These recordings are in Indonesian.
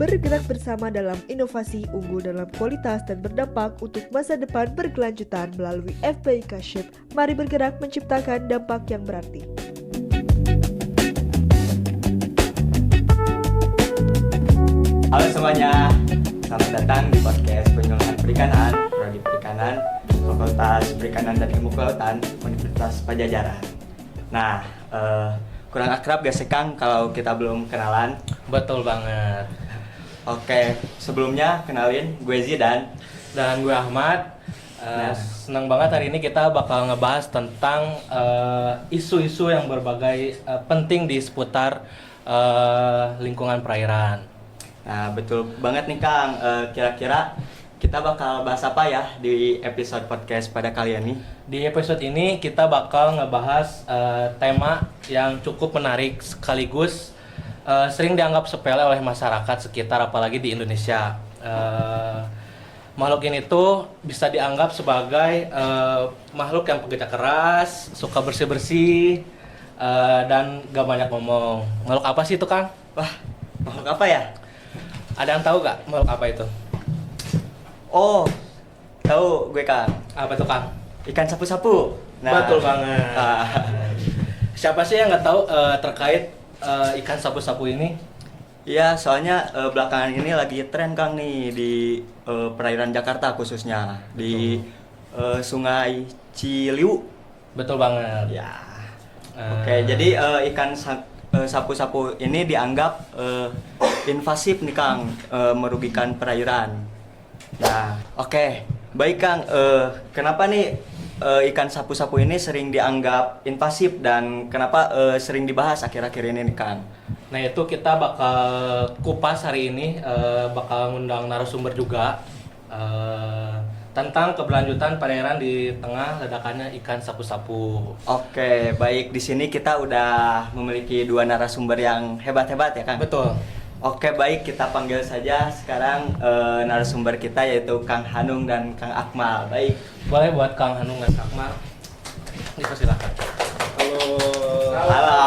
bergerak bersama dalam inovasi unggul dalam kualitas dan berdampak untuk masa depan berkelanjutan melalui FPIK-ship. Mari bergerak menciptakan dampak yang berarti. Halo semuanya, selamat datang di podcast Penyuluhan Perikanan, Prodi Perikanan, Fakultas Perikanan dan Ilmu Kelautan, Universitas Padjadjaran. Nah, kurang akrab gak sih Kang kalau kita belum kenalan? Betul banget. Oke, sebelumnya kenalin gue Zidan. Dan gue Ahmad. Senang banget hari ini kita bakal ngebahas tentang isu-isu yang berbagai penting di seputar lingkungan perairan. Nah, betul banget nih Kang. Kira-kira kita bakal bahas apa ya di episode podcast pada kali ini? Di episode ini kita bakal ngebahas tema yang cukup menarik sekaligus sering dianggap sepele oleh masyarakat sekitar, apalagi di Indonesia. Makhluk ini tuh bisa dianggap sebagai makhluk yang pekerja keras, suka bersih-bersih, dan gak banyak ngomong. Makhluk apa sih itu, Kang? Wah, makhluk apa ya? Ada yang tahu gak makhluk apa itu? Oh, tahu gue Kang. Apa tuh, Kang? Ikan sapu-sapu. Betul banget. Ah. Siapa sih yang nggak tahu terkait ikan sapu-sapu ini? Iya, soalnya belakangan ini lagi tren Kang nih di perairan Jakarta khususnya di Sungai Ciliwung. Betul banget. Ya. Oke, jadi ikan sapu-sapu ini dianggap invasif nih Kang, merugikan perairan. Nah, oke. Baik Kang, kenapa nih ikan sapu-sapu ini sering dianggap invasif dan kenapa sering dibahas akhir-akhir ini nih Kang? Nah, itu kita bakal kupas hari ini, bakal ngundang narasumber juga tentang keberlanjutan perairan di tengah ledakannya ikan sapu-sapu. Oke, baik, di sini kita udah memiliki dua narasumber yang hebat-hebat ya Kang. Betul. Oke, baik, kita panggil saja sekarang narasumber kita yaitu Kang Hanung dan Kang Akmal. Baik. Boleh buat Kang Hanung dan Kang Akmal. Dipersilakan. Halo.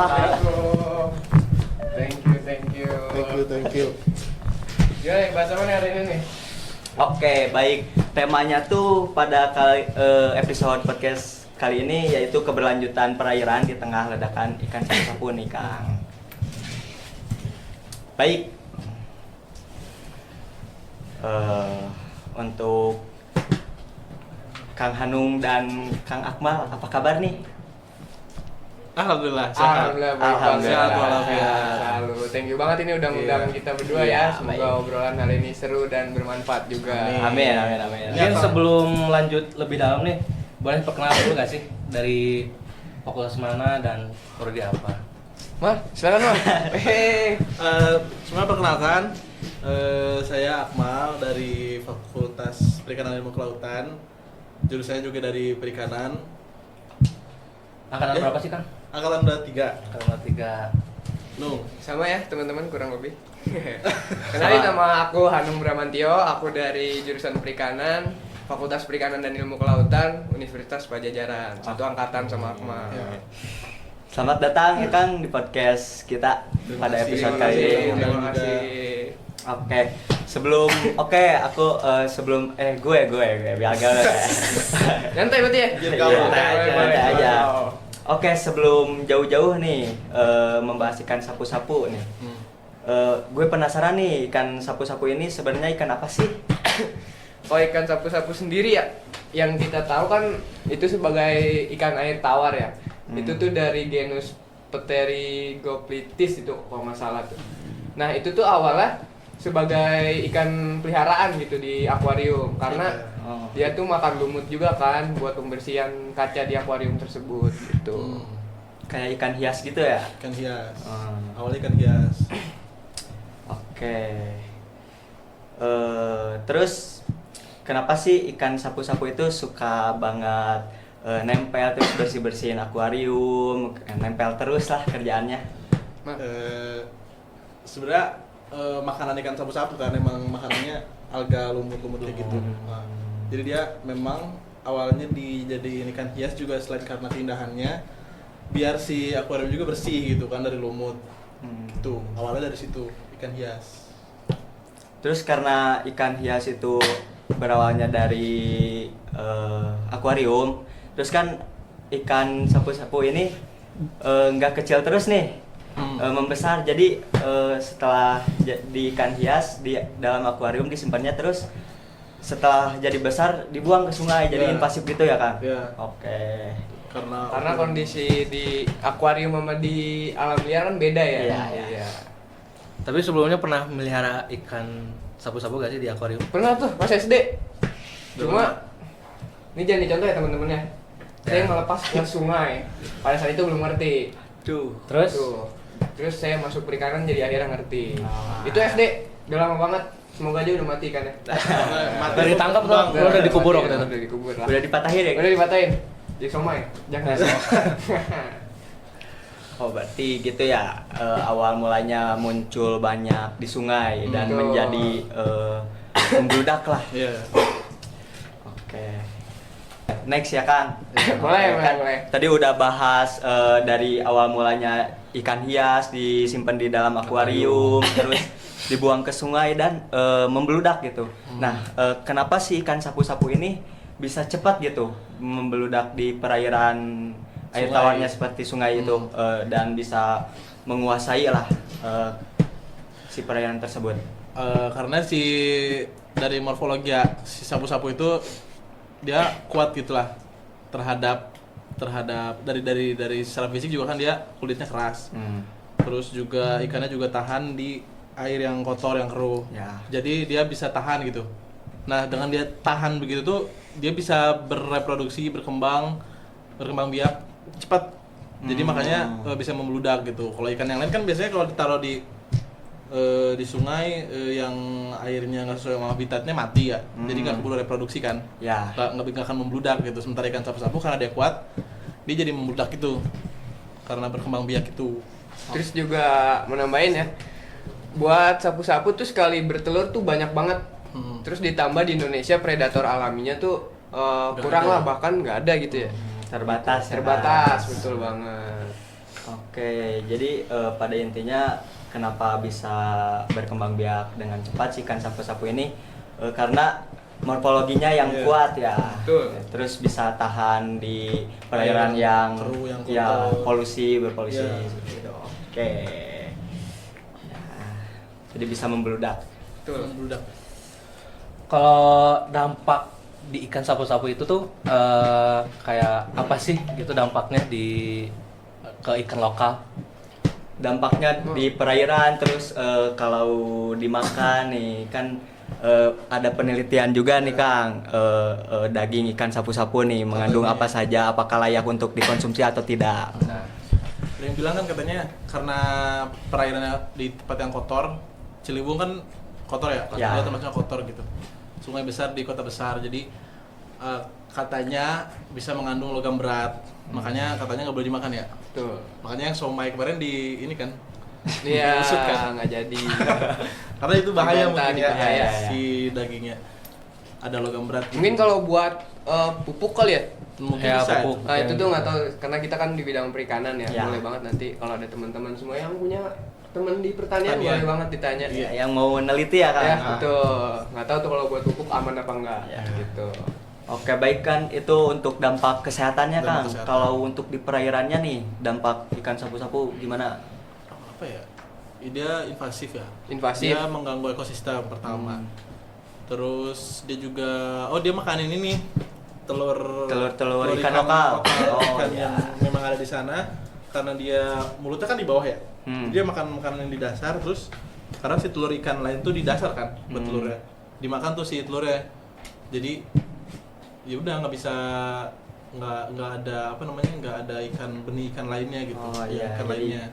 Halo. Thank you. Gimana bahasa apa nih hari ini nih? Oke, baik. Temanya tuh pada episode podcast kali ini yaitu keberlanjutan perairan di tengah ledakan ikan sapu-sapu nih, Kang. Baik. Untuk Kang Hanung dan Kang Akmal, apa kabar nih? Alhamdulillah, sehat. Alhamdulillah. Sehat walafiat. Selalu. Thank you banget ini udah ngundang Iya. kita berdua Iya, ya. Semoga baik. obrolan hari ini seru dan bermanfaat juga. Amin. Mungkin sebelum lanjut lebih dalam nih, boleh perkenalan dulu gak sih dari fakultas mana dan prodi apa? Mar, silakan Mar. Semua perkenalkan, saya Akmal dari Fakultas Perikanan dan Ilmu Kelautan. Jurusannya juga dari Perikanan. Angkatan berapa sih, Kang? Angkatan udah 3. Angkatan 3. Nung. Sama ya teman-teman kurang lebih. Kenalin, nama aku Hanung Bramantio, aku dari jurusan Perikanan, Fakultas Perikanan dan Ilmu Kelautan, Universitas Padjadjaran. Satu angkatan sama Akmal. Ya. Selamat datang ya Kang di podcast kita pada episode kali ini. Terima juga. kasih. Oke, sebelum gue biar gaul ya. Nyantai berarti ya? Biar gaul. Santai aja. Oke, sebelum jauh-jauh nih membahas ikan sapu-sapu nih. Gue penasaran nih, ikan sapu-sapu ini sebenarnya ikan apa sih? Kalau ikan sapu-sapu sendiri ya, yang kita tahu kan itu sebagai ikan air tawar ya. Itu tuh dari genus Pterigoplitis itu kalau nggak salah tuh. Nah itu tuh awalnya sebagai ikan peliharaan gitu di akuarium karena dia tuh makan lumut juga kan buat pembersihan kaca di akuarium tersebut gitu. Kayak ikan hias gitu ya? Ikan hias. Hmm. Awalnya ikan hias. Oke. Terus kenapa sih ikan sapu-sapu itu suka banget nempel terus bersih-bersihin akuarium, nempel terus lah kerjaannya? Sebenarnya makanan ikan sapu-sapu kan emang makanannya alga lumut-lumut kayak gitu. Nah, jadi dia memang awalnya dijadiin ikan hias juga selain karena keindahannya, biar si akuarium juga bersih gitu kan dari lumut. Tuh awalnya dari situ ikan hias. Terus karena ikan hias itu berawalnya dari akuarium, terus kan ikan sapu-sapu ini nggak kecil terus nih, membesar. Jadi setelah di ikan hias di dalam akuarium disimpannya, terus setelah jadi besar dibuang ke sungai, jadi invasif gitu ya Kang? Iya. Oke. Karena kondisi di akuarium sama di alam liar kan beda ya. Iya. Tapi sebelumnya pernah melihara ikan sapu-sapu gak sih di akuarium? Pernah tuh pas SD. Cuma ini jangan dicontoh ya teman-teman ya. Saya melepas ke sungai. Pada saat itu belum ngerti. Terus? Terus saya masuk perikanan jadi akhirnya ngerti. Itu SD. Udah lama banget. Semoga aja udah mati ikannya. Udah ditangkap tuh, udah dikubur waktu itu. Udah dikubur lah. Udah dipatahin ya? Udah dipatahin. Jadi somai. Jangan. Oh berarti gitu ya, awal mulanya muncul banyak di sungai dan Betul. menjadi membludak lah. Iya. Oke. Next ya Kang. Boleh. Tadi udah bahas dari awal mulanya ikan hias disimpan di dalam akuarium, terus dibuang ke sungai dan membludak gitu. Nah, kenapa sih ikan sapu-sapu ini bisa cepat gitu membludak di perairan air Sungai. tawarnya seperti sungai itu, dan bisa menguasai lah si perairan tersebut? Karena dari morfologi si sapu-sapu itu dia kuat gitulah terhadap dari secara fisik juga kan dia kulitnya keras. Terus juga ikannya juga tahan di air yang kotor, yang keruh. Ya. Jadi dia bisa tahan gitu. Nah, dengan dia tahan begitu tuh dia bisa bereproduksi, berkembang biak cepat. Jadi makanya bisa membludak gitu. Kalau ikan yang lain kan biasanya kalau ditaruh di sungai yang airnya nggak sesuai sama habitatnya mati ya. Jadi nggak keburu reproduksi kan. Ya. Nggak akan membludak gitu. Sementara ikan sapu-sapu karena dia kuat, dia jadi membludak itu karena berkembang biak itu. Terus juga menambahin ya. Buat sapu-sapu tuh sekali bertelur tuh banyak banget. Terus ditambah di Indonesia predator alaminya tuh kurang lah, bahkan nggak ada gitu ya. Terbatas. Betul banget. Oke, jadi pada intinya kenapa bisa berkembang biak dengan cepat si ikan sapu-sapu ini, karena morfologinya yang kuat ya. Betul. Terus bisa tahan di perairan yang keruh, yang ya kotor. berpolusi Ya. gitu. Oke. Nah, jadi bisa membludak. Betul. Membludak. Kalau dampak di ikan sapu-sapu itu tuh kayak apa sih gitu dampaknya ke ikan lokal? Dampaknya di perairan, terus kalau dimakan nih kan ada penelitian juga nih Kang, daging ikan sapu-sapu nih mengandung apa saja, apakah layak untuk dikonsumsi atau tidak. Nah, Ada yang bilang kan katanya karena perairannya di tempat yang kotor, Ciliwung kan kotor ya, Ya. dia termasuknya kotor gitu. Sungai besar di kota besar, jadi katanya bisa mengandung logam berat, makanya katanya nggak boleh dimakan ya. Betul. Makanya yang somai kemarin di ini kan, Iya, Busuk kan? nggak jadi. karena itu bahaya Dibantah, mungkin ya, bahaya. si dagingnya ada logam berat. Mungkin kalau buat pupuk kali ya. mungkin Ya, bisa. pupuk. Nah itu tuh nggak tahu, karena kita kan di bidang perikanan ya, Ya. boleh banget nanti kalau ada teman-teman semua yang punya teman di pertanian Pertanian. boleh banget ditanya. Iya. Yang mau neliti ya Kang. Ya, betul. Nggak tahu tuh kalau buat pupuk aman apa enggak. Ya. Gitu. Oke, baik kan, itu untuk dampak kesehatannya Dampak Kang. kesehatan. Kalau untuk di perairannya nih, dampak ikan sapu-sapu gimana? Apa ya? Dia invasif ya. Invasif. Dia mengganggu ekosistem pertama. Terus dia juga, dia makan ini nih, telur ikan lokal. Oh, ikan iya. yang memang ada di sana. Karena dia mulutnya kan di bawah ya. Dia makan makanan yang di dasar, terus karena si telur ikan lain tuh di dasar kan, buat telurnya. Dimakan tuh si telurnya. Jadi ya udah nggak ada nggak ada benih ikan lainnya gitu. Oh, iya. Ikan Jadi lainnya.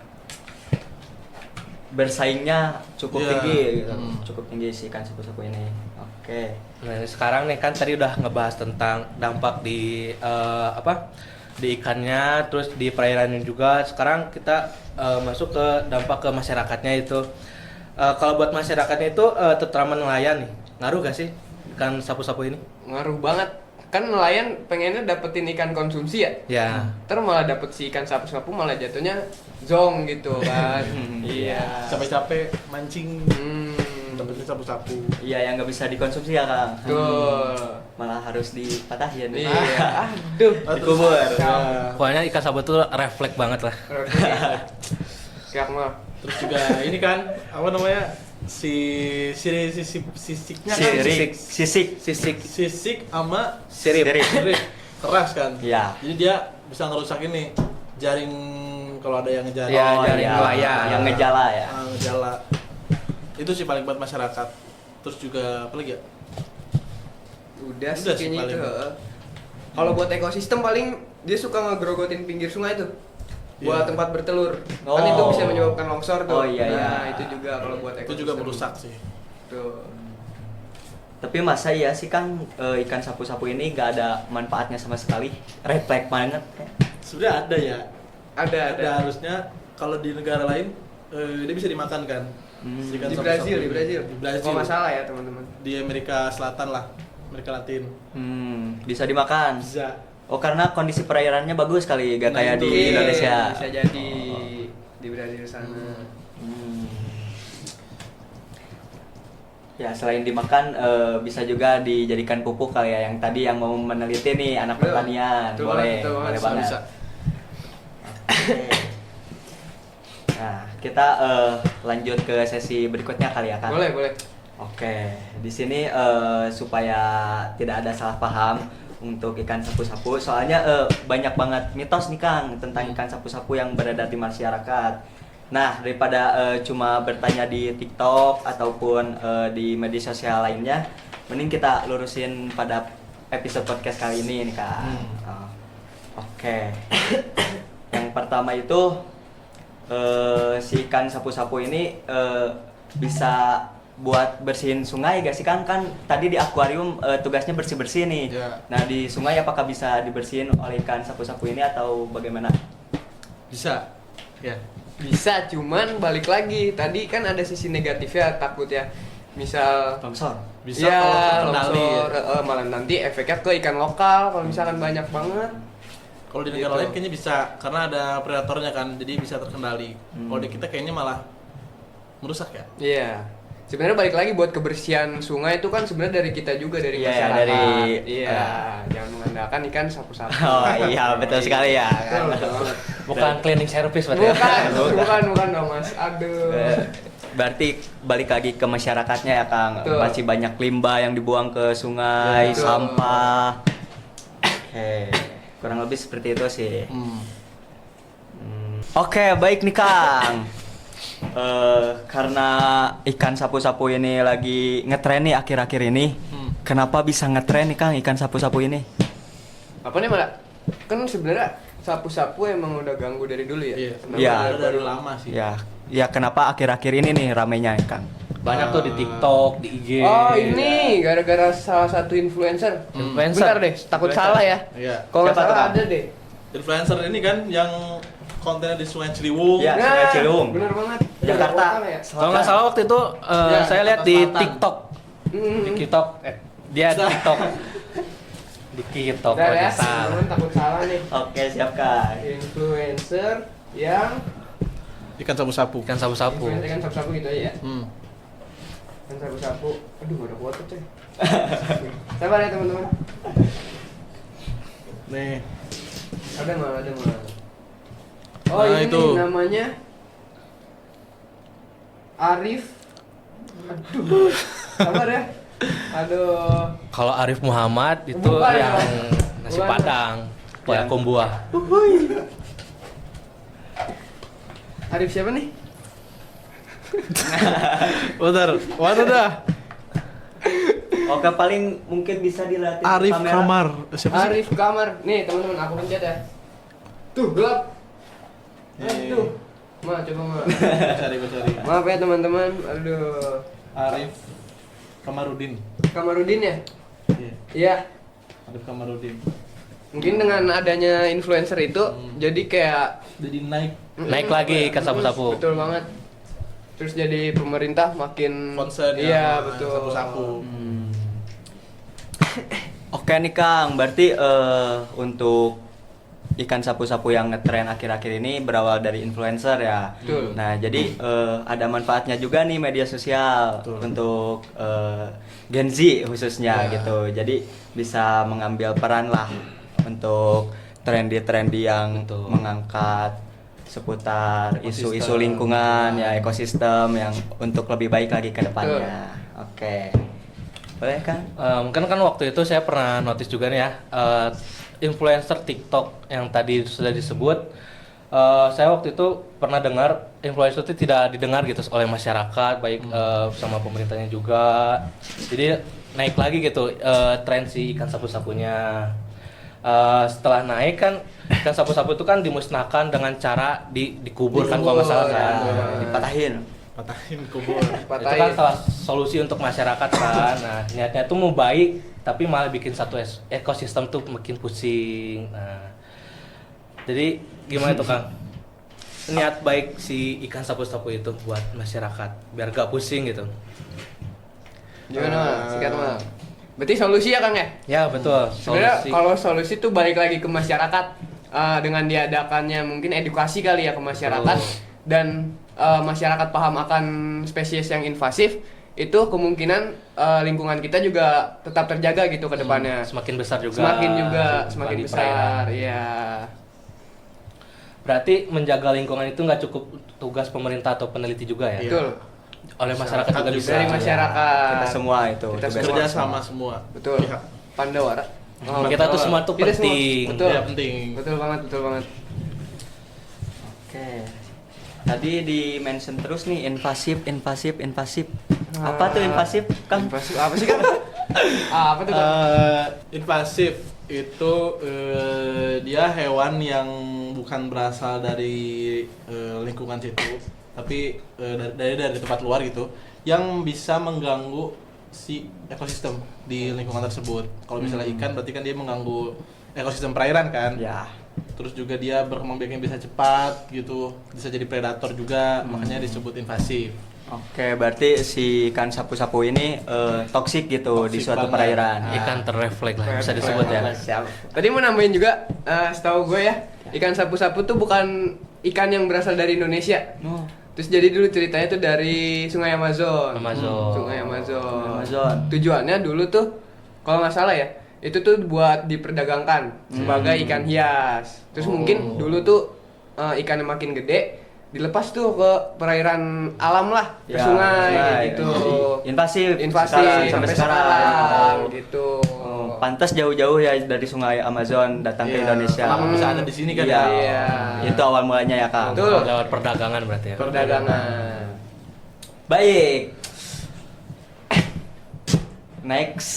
bersaingnya cukup Iya. tinggi gitu. Hmm. Cukup tinggi si ikan sapu-sapu ini. Oke. nah sekarang nih kan tadi udah ngebahas tentang dampak di di ikannya, terus di perairannya juga. Sekarang kita masuk ke dampak ke masyarakatnya itu. Kalau buat masyarakatnya itu terutama nelayan nih, ngaruh gak sih ikan sapu-sapu ini? Ngaruh banget. Kan nelayan pengennya dapetin ikan konsumsi ya. Ya. Terus malah dapet si ikan sapu-sapu malah jatuhnya zong gitu kan. Iya. Capek-capek mancing dapetin sapu-sapu. Iya, yang nggak bisa dikonsumsi ya Kang. Tuh. Malah harus dipatahin. Iya. Aduh. Dikubur. Ya. Pokoknya ikan sapu tuh refleks banget lah. Siap mah. Terus juga ini kan apa namanya? Sisiknya kan sisik sama Sirip. sirip keras kan. Iya. Jadi dia bisa ngerusak ini jaring kalau ada yang ngejaring. Iya, jaring nelayan. Yang ngejala ya. Ngejala. Itu sih paling buat masyarakat. Terus juga apa lagi ya? Udah sih Udah sih kayaknya paling. itu. Kalau buat ekosistem paling dia suka ngegrogotin pinggir sungai tuh. Buat Iya. tempat bertelur. Oh. Kan itu bisa menyebabkan longsor tuh. Oh, iya, Nah, iya. itu juga kalau buat ekosistem. Itu juga merusak sih. Tuh. Tapi masa iya sih Kang ikan sapu-sapu ini nggak ada manfaatnya sama sekali? Refleks banget. Sebenarnya ada ya. Ada. Harusnya kalau di negara lain dia bisa dimakan kan. Ikan Di sapu-sapu Brazil, ini. di Brazil. Di Brazil. Kalau nggak salah ya, teman-teman. Di Amerika Selatan lah. Amerika Latin. Bisa dimakan. Bisa. Oh, karena kondisi perairannya bagus kali, gak Nah, kayak itu. di Indonesia. Bisa jadi di Brazil sana. Hmm. Ya, selain dimakan bisa juga dijadikan pupuk kali ya, yang tadi yang mau meneliti nih anak Betul. pertanian. Betul Boleh, banget, betul boleh banget. banget. Bisa. Nah, kita lanjut ke sesi berikutnya kali ya, Kang. Boleh, boleh. Oke, di sini supaya tidak ada salah paham untuk ikan sapu-sapu, soalnya banyak banget mitos nih Kang tentang ikan sapu-sapu yang beredar di masyarakat. Nah, daripada cuma bertanya di TikTok ataupun di media sosial lainnya, mending kita lurusin pada episode podcast kali ini nih Kang. Oke. Yang pertama itu si ikan sapu-sapu ini bisa buat bersihin sungai gak sih Kang? Kan tadi di akuarium tugasnya bersih-bersih nih. Ya. Nah, di sungai apakah bisa dibersihin oleh ikan sapu-sapu ini atau bagaimana? Bisa. Ya. Bisa, cuman balik lagi. Tadi kan ada sisi negatifnya, takut ya. Misal Longsor. Bisa ya, kalau terkendali ya. longsor, malah nanti efeknya ke ikan lokal kalau misalkan banyak banget. Kalau di negara Gitu. lain kayaknya bisa karena ada predatornya kan, jadi bisa terkendali. Kalau di kita kayaknya malah merusak ya. Iya. Sebenarnya balik lagi buat kebersihan sungai itu kan sebenarnya dari kita juga, dari Iya, masyarakat. dari- Iya, jangan mengandalkan ikan sapu-sapu. Oh iya, betul sekali ya. Betul, betul. Bukan cleaning service berarti ya. Bukan dong Mas. Aduh. Berarti balik lagi ke masyarakatnya ya Kang. Betul. Masih banyak limbah yang dibuang ke sungai, Betul. sampah. Oke, kurang lebih seperti itu sih. Oke, baik nih Kang. Karena ikan sapu-sapu ini lagi ngetren nih akhir-akhir ini. Kenapa bisa ngetren nih Kang ikan sapu-sapu ini? Apa nih malah? Kan sebenarnya sapu-sapu emang udah ganggu dari dulu ya. Iya. Kenapa Iya. Dari lama sih. Ya kenapa akhir-akhir ini nih ramenya Kang? Banyak tuh di TikTok, di IG. Oh ini gara-gara salah satu influencer. Influencer. Bentar deh, takut salah ya. Iya. Kalau nggak Siapa tuh, salah Kang? ada deh. Influencer ini kan yang kontennya di Sungai Ciliwung. Ya. Sungai Ciliwung. Bener banget. Jakarta. Lokal ya? Kalau nggak salah waktu itu Ya, saya lihat Jakarta di Selatan. TikTok. Di TikTok. Dia di TikTok. Di TikTok. Bentar kalau ya, nggak salah. teman takut salah nih. Oke, siap Kang. Influencer yang Ikan sapu-sapu. Ikan sapu-sapu. influencer kan sapu-sapu gitu aja ya. Kan sapu-sapu. Aduh, udah kuat coy. Sabar ya teman-teman. Nih. Ada mah. Oh Nah, ini itu. nih, namanya Arif. Aduh. Sabar ya. Aduh. Kalau Arif Muhammad itu Bukan, yang Bang. nasi Bukan. padang, Payakum buah. Arif siapa nih? Bentar. Mana dah? Oke, paling mungkin bisa dilihat Arif Kamar. Siapa sih? Arif Kamar. Nih teman-teman, aku pencet ya. Tuh gelap. Aduh. Ma, coba ma. Cari. Maaf ya teman-teman. Aduh. Arif Kamarudin. Kamarudin ya? Iya. Iya. Arif Kamarudin. Mungkin dengan adanya influencer itu jadi kayak Jadi naik Naik lagi ikan sapu-sapu. Betul banget. Terus jadi pemerintah makin concern Iya, sama betul. sapu-sapu. Oke nih Kang, berarti untuk ikan sapu-sapu yang ngetren akhir-akhir ini berawal dari influencer ya. Betul. Nah, jadi ada manfaatnya juga nih media sosial untuk Gen Z khususnya gitu. Jadi bisa mengambil peran lah untuk trendy-trendy yang mengangkat seputar isu-isu lingkungan ya, ekosistem yang untuk lebih baik lagi ke depannya. Oke. Boleh kan? Mungkin kan waktu itu saya pernah notice juga nih ya, influencer TikTok yang tadi sudah disebut. Saya waktu itu pernah dengar influencer itu tidak didengar gitu oleh masyarakat, baik sama pemerintahnya juga. Jadi naik lagi gitu tren si ikan sapu-sapunya. Setelah naik kan ikan sapu-sapu itu kan dimusnahkan dengan cara dikubur kan kalau nggak salah kan, Patahin kubur. itu kan salah solusi untuk masyarakat kan. Nah, niatnya tuh mau baik tapi malah bikin satu ekosistem tuh makin pusing. Nah, jadi gimana tuh Kang? Niat baik si ikan sapu-sapu itu buat masyarakat biar gak pusing gitu. Gimana, sikat mah? Berarti solusi ya Kang ya? Ya betul. Sebenarnya kalau solusi tuh balik lagi ke masyarakat, dengan diadakannya mungkin edukasi kali ya ke masyarakat, dan masyarakat paham akan spesies yang invasif, itu kemungkinan lingkungan kita juga tetap terjaga gitu ke depannya. Semakin besar juga. Semakin di besar. perairan. Iya. Berarti menjaga lingkungan itu nggak cukup tugas pemerintah atau peneliti juga ya? Betul. Oleh masyarakat juga bisa. Dari masyarakat. Kita semua itu. Kita tugas Kerja bersama. sama semua. Betul. Pihak. Pandawara. Kita tuh semua tuh Kita semua. penting. Betul. Ya, penting. Betul banget. Oke. Tadi di mention terus nih invasif. Apa tuh invasif, Kang? Invasif apa sih Kang? Apa tuh Kang? Invasif itu dia hewan yang bukan berasal dari lingkungan situ, tapi dari tempat luar gitu, yang bisa mengganggu si ekosistem di lingkungan tersebut. Kalau misalnya ikan berarti kan dia mengganggu ekosistem perairan kan. Ya. Terus juga dia berkembang biaknya bisa cepat gitu, bisa jadi predator juga, makanya disebut invasif. Oke, berarti si ikan sapu-sapu ini toksik gitu di Toksik suatu banget. perairan. Ikan terrefleks lah bisa disebut ya. Siap. Tadi mau nambahin juga, setahu gue ya, ikan sapu-sapu tuh bukan ikan yang berasal dari Indonesia. Terus jadi dulu ceritanya tuh dari Sungai Amazon. Sungai Amazon. Tujuannya dulu tuh, kalau nggak salah ya, itu tuh buat diperdagangkan sebagai ikan hias. Terus mungkin dulu tuh ikannya makin gede, dilepas tuh ke perairan alam lah, ke Ya, sungai gitu. Invasif Invasif sampai sekarang gitu. Pantas jauh-jauh ya dari Sungai Amazon datang ke Iya, Indonesia. kenapa bisa ada di sini kan Iya. ya? Iya. Itu awal mulanya ya, Kang. Betul. Lewat perdagangan berarti ya. Perdagangan. Baik. Next.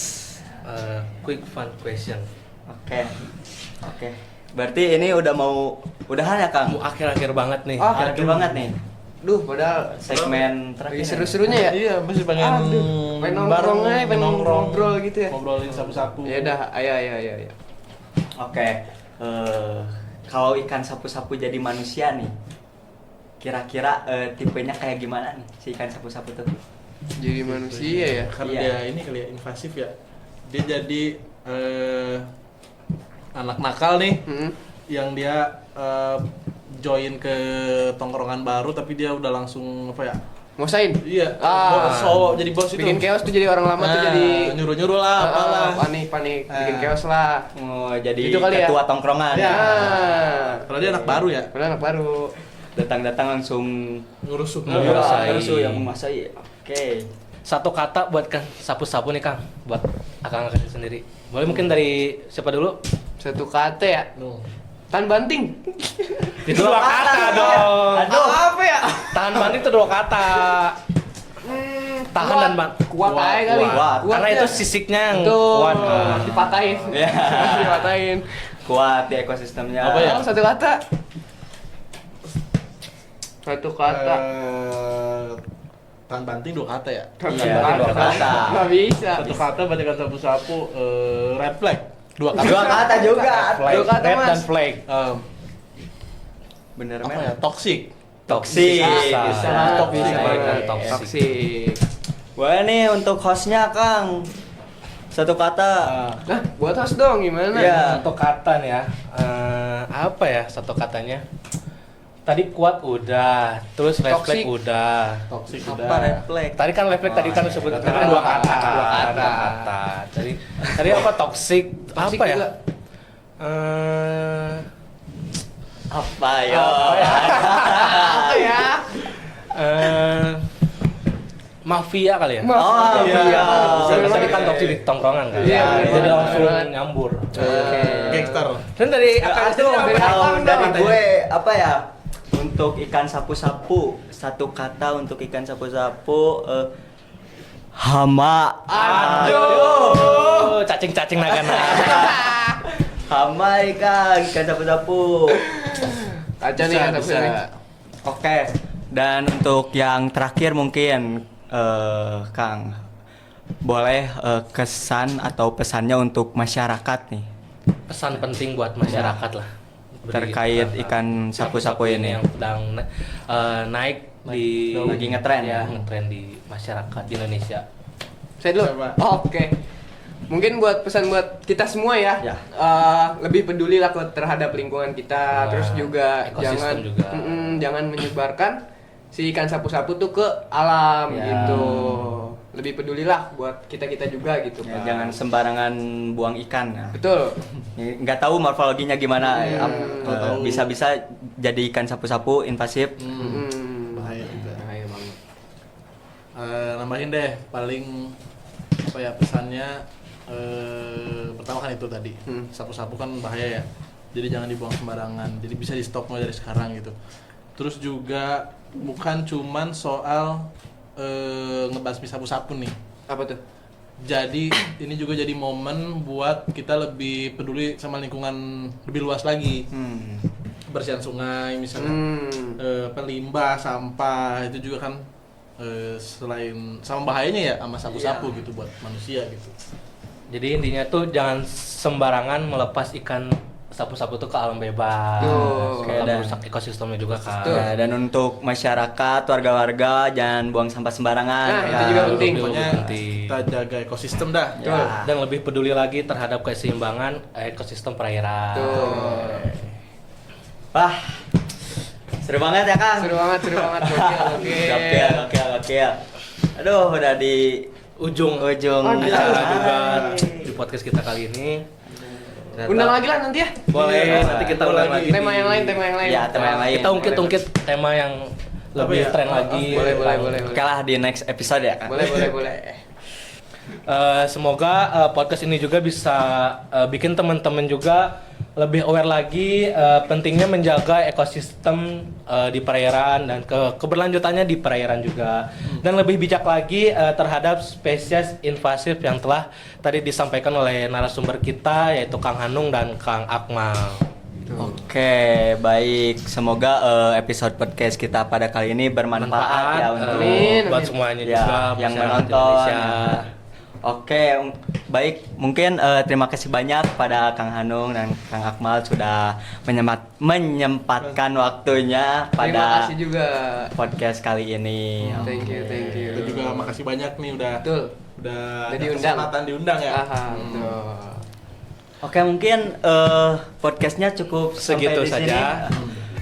Quick fun question. Oke. Berarti ini udah mau udahan ya, Kang? Mau akhir-akhir banget nih. Akhir banget nih. Duh, padahal Segmen lagi terakhir. seru-serunya ya. Iya, masih pengen pengen nongkrong aja, pengen ngobrol gitu ya. Ngobrolin sapu-sapu. Ya udah, ayo. Oke. Kalau ikan sapu-sapu jadi manusia nih, kira-kira tipenya kayak gimana nih si ikan sapu-sapu tuh? Jadi manusia ya. Karena Iya. dia ini kali ya invasif ya. Dia jadi anak nakal nih Mm-mm. yang dia join ke tongkrongan baru tapi dia udah langsung apa ya? Nguasain. Iya. Jadi bos itu. Bikin chaos tuh, jadi orang lama tuh jadi nyuruh-nyuruh lah apalah. panik, bikin chaos lah. Oh, jadi Itu kali ya? ketua tongkrongan. Ya. Ah. Kalau dia anak baru ya. Padahal anak baru. Datang-datang langsung Ngurusuh. Menguasai. yang menguasai. Oke. Satu kata buat Kang sapu-sapu nih Kang, buat akang-akang sendiri. Boleh mungkin dari siapa dulu? Satu kata ya. Tahan banting. Itu dua kata dong. Aduh. Apa ya? Tahan banting itu dua kata. Tahan dan kuat aja kali. kuat. Karena ya. itu sisiknya yang Betul. kuat. Kan. Dipatahin. Ya. Dipatahin. Kuat di ekosistemnya. Apa ya? Satu kata. Satu kata. Tahan banting 2 kata ya. Iya, dua kata. Nggak bisa. Satu kata berarti kata sapu-sapu red flag. 2 kata. Dua kata juga. Flag, Dua kata, red Mas. dan flag. Bener Apa ya? men. Toxic. Toksik. Bisa. Toksik. Bisa. Toksik. Toksik. Boleh nih untuk hostnya Kang. Satu kata. Nah, buat host dong gimana? Iya. Satu kata nih ya. apa ya satu katanya? Tadi kuat udah, terus refleks Toxic. udah. Toxic Apa udah. refleks? Tadi kan refleks tadi kan disebut dua kata. Tadi apa toxic? Toxic Apa ya? juga. Apa ya? Apa ya? Mafia kali ya? Oh, iya. Tadi kan toxic di tongkrongan kan? Iya, Jadi iya. langsung nyambur. Gangster. Dan dari Kalau dari gue apa ya? Untuk ikan sapu-sapu, satu kata untuk ikan sapu-sapu hama. Aduh, cacing-cacing naga-naga. Hama ikan sapu-sapu. Kacau nih kata gue. Oke. Dan untuk yang terakhir mungkin Kang boleh kesan atau pesannya untuk masyarakat nih Pesan penting buat masyarakat lah. terkait ikan sapu-sapu ini. yang sedang naik di Lagi ngetren ya. ngetren di masyarakat Indonesia. Saya dulu. Coba. Oke. Mungkin buat pesan buat kita semua ya, Ya. lebih peduli lah terhadap lingkungan kita, Nah, terus juga ekosistem jangan juga. jangan menyebarkan si ikan sapu-sapu tuh ke alam Ya. gitu. Lebih pedulilah buat kita juga gitu Ya, kan. jangan sembarangan buang ikan. Nah. Betul. Nggak tahu morfologinya gimana, tahu. bisa-bisa jadi ikan sapu-sapu invasif. Bahaya juga. Bahaya banget. Nambahin deh paling apa ya pesannya, pertama kan itu tadi sapu-sapu kan bahaya ya, jadi jangan dibuang sembarangan, jadi bisa di stop mulai dari sekarang gitu. Terus juga bukan cuman soal ngebasmi sapu-sapu nih, Apa tuh? jadi ini juga jadi momen buat kita lebih peduli sama lingkungan lebih luas lagi. Kebersihan sungai misalnya, limbah, sampah itu juga kan selain sama bahayanya ya sama sapu-sapu gitu buat manusia gitu. Jadi intinya tuh jangan sembarangan melepas ikan sapu-sapu tuh ke alam bebas. Tuh. Kayak Dan- merusak ekosistemnya juga kan. Betul. Ya, dan untuk masyarakat, warga-warga jangan buang sampah sembarangan. Nah, ya. itu juga penting. Pokoknya penting. kita jaga ekosistem dah. Ya. Dan lebih peduli lagi terhadap keseimbangan ekosistem perairan. Tuh. Wah, seru banget ya Kang. Seru banget. Oke. Aduh, udah di Ujung ujung acara acara. juga di podcast kita kali ini. Undang lagi lah nanti ya. Boleh, Iya. nanti kita ulang lagi. Tema yang lain. Ya, tema yang lain. Kita ungkit-ungkit tema yang lebih ya? tren lagi. Boleh. Oke lah di next episode ya Kang. Boleh. Semoga podcast ini juga bisa bikin teman-teman juga lebih aware lagi pentingnya menjaga ekosistem di perairan dan keberlanjutannya di perairan juga, dan lebih bijak lagi terhadap spesies invasif yang telah tadi disampaikan oleh narasumber kita yaitu Kang Hanung dan Kang Akmal. Oke, baik. Semoga episode podcast kita pada kali ini bermanfaat ya untuk buat semuanya ya, juga yang masyarakat menonton. Indonesia. Oke, baik. Mungkin terima kasih banyak pada Kang Hanung dan Kang Akmal sudah menyempatkan waktunya Terima pada kasih juga. podcast kali ini. Thank you. Kita juga makasih banyak nih udah Betul. ada diundang. kesempatan diundang ya. Aha, betul. Oke, mungkin podcastnya cukup Segitu sampai di sini. saja.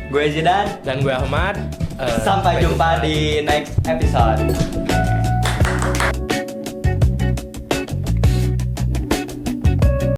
Gue Zidan. Dan gue Ahmad. Sampai jumpa di next episode.